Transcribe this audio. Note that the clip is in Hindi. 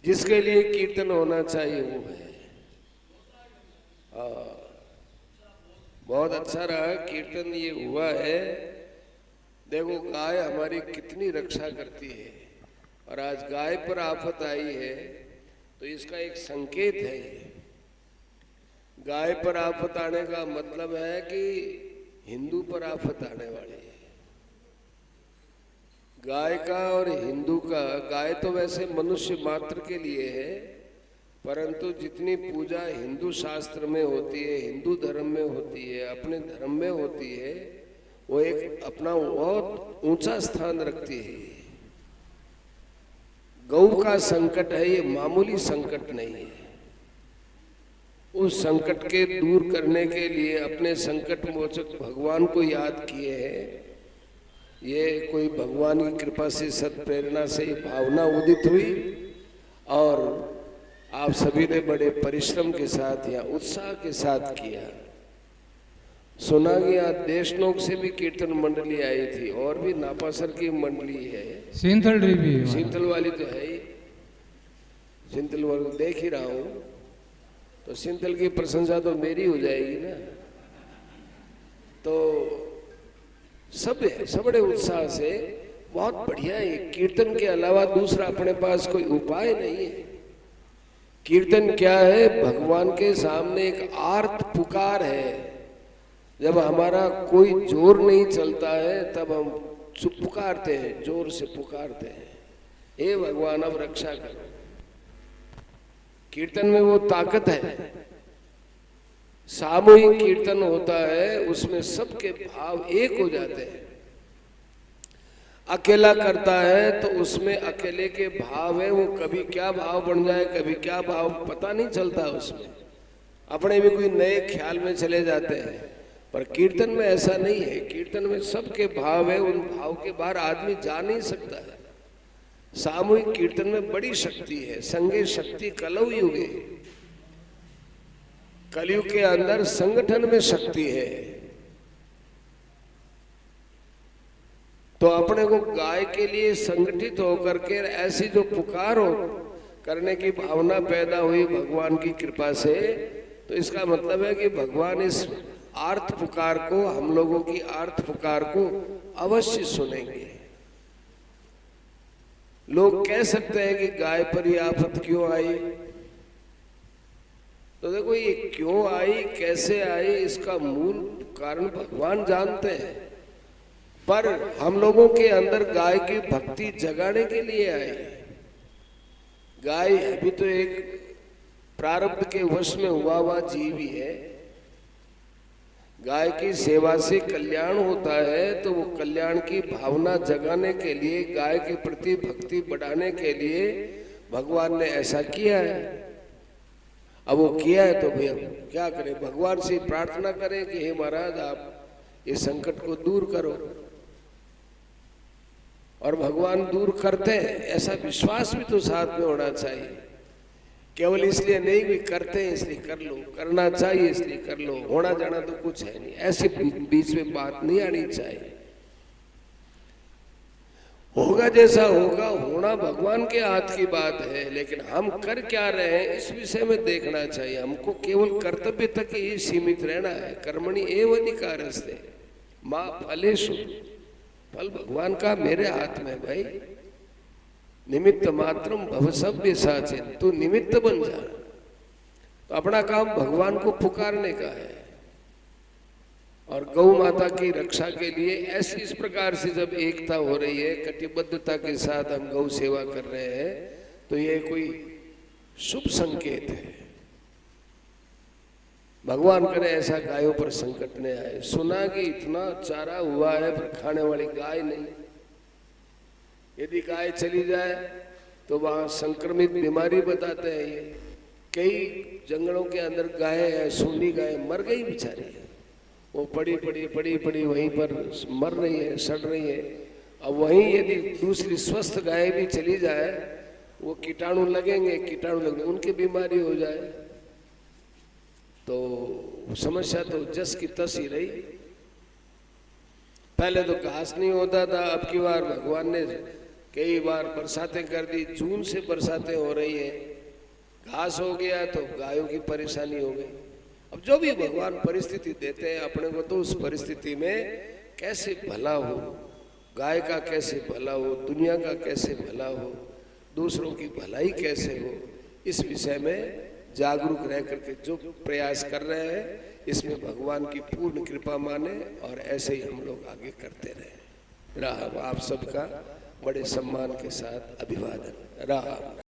जिसके लिए कीर्तन होना चाहिए वो है। बहुत अच्छा रहा कीर्तन ये हुआ है। देखो गाय हमारी कितनी रक्षा करती है, और आज गाय पर आफत आई है तो इसका एक संकेत है। गाय पर आफत आने का मतलब है कि हिंदू पर आफत आने वाली है। गाय का और हिंदू का, गाय तो वैसे मनुष्य मात्र के लिए है, परंतु जितनी पूजा हिंदू शास्त्र में होती है, हिंदू धर्म में होती है, अपने धर्म में होती है, वो एक अपना बहुत ऊंचा स्थान रखती है। गौ का संकट है, ये मामूली संकट नहीं है। उस संकट के दूर करने के लिए अपने संकट मोचक भगवान को याद किए हैं। ये कोई भगवान की कृपा से, सत प्रेरणा से भावना उदित हुई, और आप सभी ने बड़े परिश्रम के साथ या उत्साह के साथ किया। सुना कि यहाँ देशनोक से भी कीर्तन मंडली आई थी, और भी नापासर की मंडली है, सिंथल वाली तो है ही, सिंथल वाली देख ही रहा हूं, तो सिंथल की प्रशंसा तो मेरी हो जाएगी ना। तो सब है, सब बड़े उत्साह से, बहुत बढ़िया है। कीर्तन के अलावा दूसरा अपने पास कोई उपाय नहीं है। कीर्तन क्या है? भगवान के सामने एक आर्त पुकार है। जब हमारा कोई जोर नहीं चलता है तब हम चुप पुकारते हैं, जोर से पुकारते हैं, हे भगवान अब रक्षा करो। कीर्तन में वो ताकत है। सामूहिक कीर्तन होता है, उसमें सबके भाव एक हो जाते हैं। अकेला करता है तो उसमें अकेले के भाव है, वो कभी क्या भाव बन जाए, कभी क्या भाव पता नहीं चलता। उसमें अपने भी कोई नए ख्याल में चले जाते हैं, पर कीर्तन में ऐसा नहीं है। कीर्तन में सबके भाव है, उन भाव के बाहर आदमी जा नहीं सकता है। सामूहिक कीर्तन में बड़ी शक्ति है। संगे शक्ति कलौ युगे, कलयुग के अंदर संगठन में शक्ति है। तो अपने को गाय के लिए संगठित होकर के ऐसी जो पुकार हो करने की भावना पैदा हुई भगवान की कृपा से, तो इसका मतलब है कि भगवान इस आर्त पुकार को, हम लोगों की आर्त पुकार को अवश्य सुनेंगे। लोग कह सकते हैं कि गाय पर ही आफत क्यों आई, तो देखो ये क्यों आई, कैसे आई, इसका मूल कारण भगवान जानते हैं। पर हम लोगों के अंदर गाय की भक्ति जगाने के लिए आई। गाय अभी तो एक प्रारब्ध के वश में हुआ जीव ही है। गाय की सेवा से कल्याण होता है, तो वो कल्याण की भावना जगाने के लिए, गाय के प्रति भक्ति बढ़ाने के लिए भगवान ने ऐसा किया है। अब वो किया है तो भैया क्या करें, भगवान से प्रार्थना करें कि हे महाराज आप ये संकट को दूर करो। और भगवान दूर करते हैं, ऐसा विश्वास भी तो साथ में होना चाहिए। केवल इसलिए नहीं भी करते हैं इसलिए कर लो, करना चाहिए इसलिए कर लो, होना जाना तो कुछ है नहीं, ऐसे बीच में बात नहीं आनी चाहिए। होगा जैसा होगा, होना भगवान के हाथ की बात है, लेकिन हम कर क्या रहे हैं इस विषय में देखना चाहिए। हमको केवल कर्तव्य तक ही सीमित रहना है। कर्मणि एव अधिकारस्ते मा फलेषु, फल भगवान का मेरे हाथ में भाई। निमित्त मात्रम भव सभ्य साचिन, तू निमित्त बन जा। तो अपना काम भगवान को पुकारने का है। और गौ माता की रक्षा के लिए ऐसी इस प्रकार से जब एकता हो रही है, कटिबद्धता के साथ हम गौ सेवा कर रहे हैं, तो ये कोई शुभ संकेत है। भगवान करे ऐसा गायों पर संकट न आए। सुना कि इतना चारा हुआ है पर खाने वाली गाय नहीं। यदि गाय चली जाए तो वहां संक्रमित बीमारी बताते हैं। ये कई जंगलों के अंदर गाय है, सूंडी गाय मर गई बेचारी, वो पड़ी वहीं पर मर रही है, सड़ रही है। अब वहीं यदि दूसरी स्वस्थ गाय भी चली जाए, वो कीटाणु लगेंगे, उनकी बीमारी हो जाए, तो समस्या तो जस की तस ही रही। पहले तो घास नहीं होता था, अब की बार भगवान ने कई बार बरसातें कर दी, जून से बरसातें हो रही है, घास हो गया तो गायों की परेशानी हो गई। अब जो भी भगवान परिस्थिति देते हैं अपने को, तो उस परिस्थिति में कैसे भला हो, गाय का कैसे भला हो, दुनिया का कैसे भला हो, दूसरों की भलाई कैसे हो, इस विषय में जागरूक रह करके जो प्रयास कर रहे हैं, इसमें भगवान की पूर्ण कृपा माने और ऐसे ही हम लोग आगे करते रहे। राम। आप सबका बड़े सम्मान के साथ अभिवादन। राम।